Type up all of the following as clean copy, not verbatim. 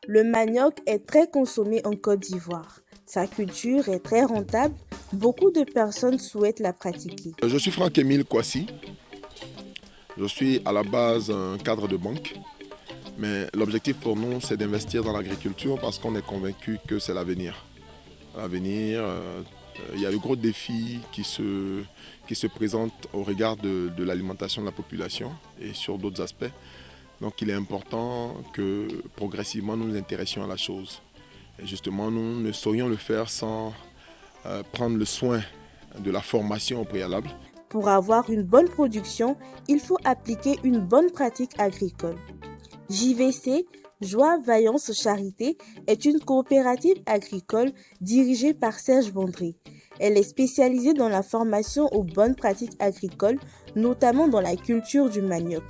Le manioc est très consommé en Côte d'Ivoire. Sa culture est très rentable. Beaucoup de personnes souhaitent la pratiquer. Je suis Franck-Émile Kouassi. Je suis à la base un cadre de banque. Mais l'objectif pour nous, c'est d'investir dans l'agriculture parce qu'on est convaincu que c'est l'avenir. L'avenir, il y a de gros défis qui se présentent au regard de l'alimentation de la population et sur d'autres aspects. Donc il est important que progressivement nous nous intéressions à la chose. Et justement, nous ne saurions le faire sans prendre le soin de la formation au préalable. Pour avoir une bonne production, il faut appliquer une bonne pratique agricole. JVC, Joie Vaillance Charité, est une coopérative agricole dirigée par Serge Bondré. Elle est spécialisée dans la formation aux bonnes pratiques agricoles, notamment dans la culture du manioc.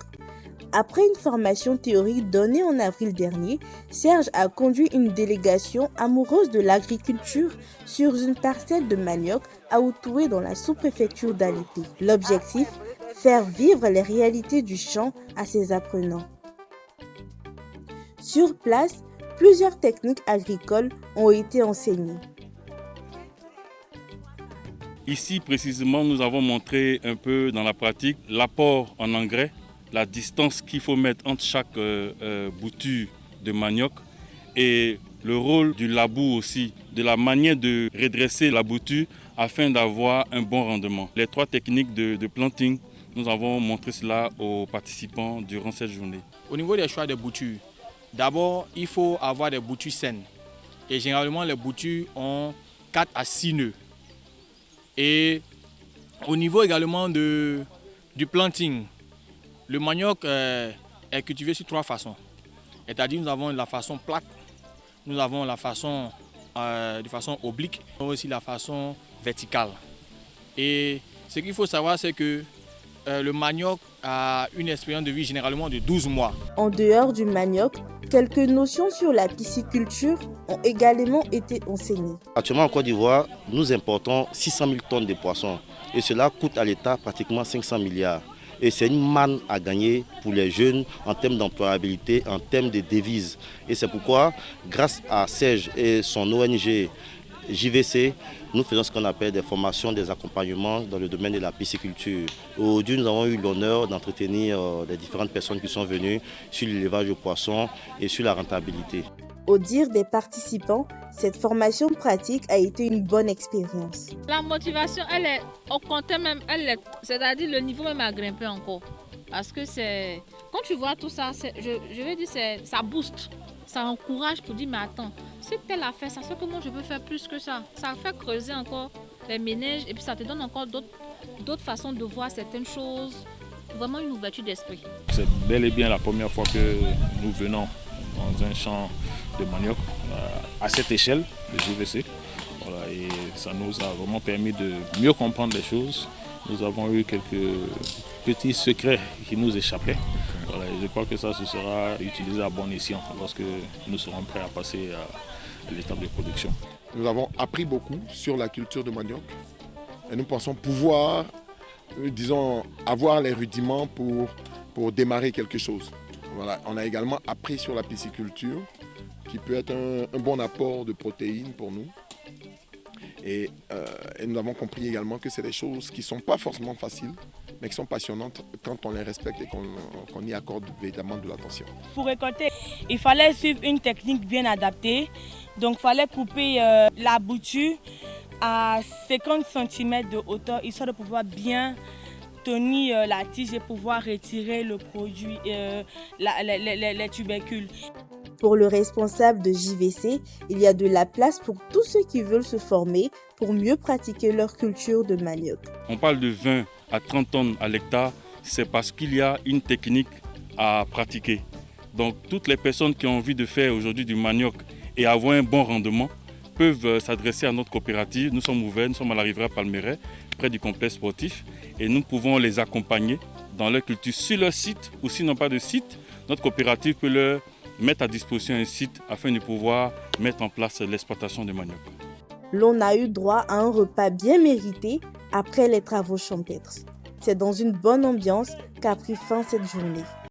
Après une formation théorique donnée en avril dernier, Serge a conduit une délégation amoureuse de l'agriculture sur une parcelle de manioc à Outoué dans la sous-préfecture d'Alété. L'objectif, faire vivre les réalités du champ à ses apprenants. Sur place, plusieurs techniques agricoles ont été enseignées. Ici, précisément, nous avons montré un peu dans la pratique l'apport en engrais, la distance qu'il faut mettre entre chaque bouture de manioc et le rôle du labour aussi, de la manière de redresser la bouture afin d'avoir un bon rendement. Les 3 techniques de planting, nous avons montré cela aux participants durant cette journée. Au niveau des choix des boutures, d'abord, il faut avoir des boutures saines. Et généralement, les boutures ont 4 à 6 nœuds. Et au niveau également du planting, le manioc est cultivé sur 3 façons. C'est-à-dire nous avons la façon plate, nous avons la façon de façon oblique, nous avons aussi la façon verticale. Et ce qu'il faut savoir, c'est que le manioc a une expérience de vie généralement de 12 mois. En dehors du manioc, quelques notions sur la pisciculture ont également été enseignées. Actuellement en Côte d'Ivoire, nous importons 600 000 tonnes de poissons et cela coûte à l'État pratiquement 500 milliards. Et c'est une manne à gagner pour les jeunes en termes d'employabilité, en termes de devises. Et c'est pourquoi, grâce à Serge et son ONG JVC, nous faisons ce qu'on appelle des formations, des accompagnements dans le domaine de la pisciculture. Aujourd'hui, nous avons eu l'honneur d'entretenir les différentes personnes qui sont venues sur l'élevage de poissons et sur la rentabilité. Au dire des participants, cette formation pratique a été une bonne expérience. La motivation, elle est au compte même, c'est-à-dire le niveau même a grimpé encore. Parce que c'est, quand tu vois tout ça, je vais dire, ça booste, ça encourage pour dire, mais attends, si tel a fait ça, c'est que moi je peux faire plus que ça. Ça fait creuser encore les ménages et puis ça te donne encore d'autres façons de voir certaines choses. Vraiment une ouverture d'esprit. C'est bel et bien la première fois que nous venons dans un champ de manioc à cette échelle de JVC. Voilà, et ça nous a vraiment permis de mieux comprendre les choses. Nous avons eu quelques petits secrets qui nous échappaient. Voilà, et je crois que ça se sera utilisé à bon escient lorsque nous serons prêts à passer à l'étape de production. Nous avons appris beaucoup sur la culture de manioc et nous pensons pouvoir, disons, avoir les rudiments pour démarrer quelque chose. Voilà. On a également appris sur la pisciculture, qui peut être un bon apport de protéines pour nous. Et nous avons compris également que c'est des choses qui ne sont pas forcément faciles, mais qui sont passionnantes quand on les respecte et qu'on y accorde véritablement de l'attention. Pour récolter, il fallait suivre une technique bien adaptée. Donc il fallait couper la bouture à 50 cm de hauteur, histoire de pouvoir bien tenir la tige et pouvoir retirer le produit, les tubercules. Pour le responsable de JVC, il y a de la place pour tous ceux qui veulent se former pour mieux pratiquer leur culture de manioc. On parle de 20 à 30 tonnes à l'hectare, c'est parce qu'il y a une technique à pratiquer. Donc toutes les personnes qui ont envie de faire aujourd'hui du manioc et avoir un bon rendement peuvent s'adresser à notre coopérative. Nous sommes ouverts, nous sommes à la Riviera Palmeraie, près du complexe sportif, et nous pouvons les accompagner dans leur culture sur leur site, ou s'ils n'ont pas de site, notre coopérative peut leur mettre à disposition un site afin de pouvoir mettre en place l'exploitation de manioc. L'on a eu droit à un repas bien mérité après les travaux champêtres. C'est dans une bonne ambiance qu'a pris fin cette journée.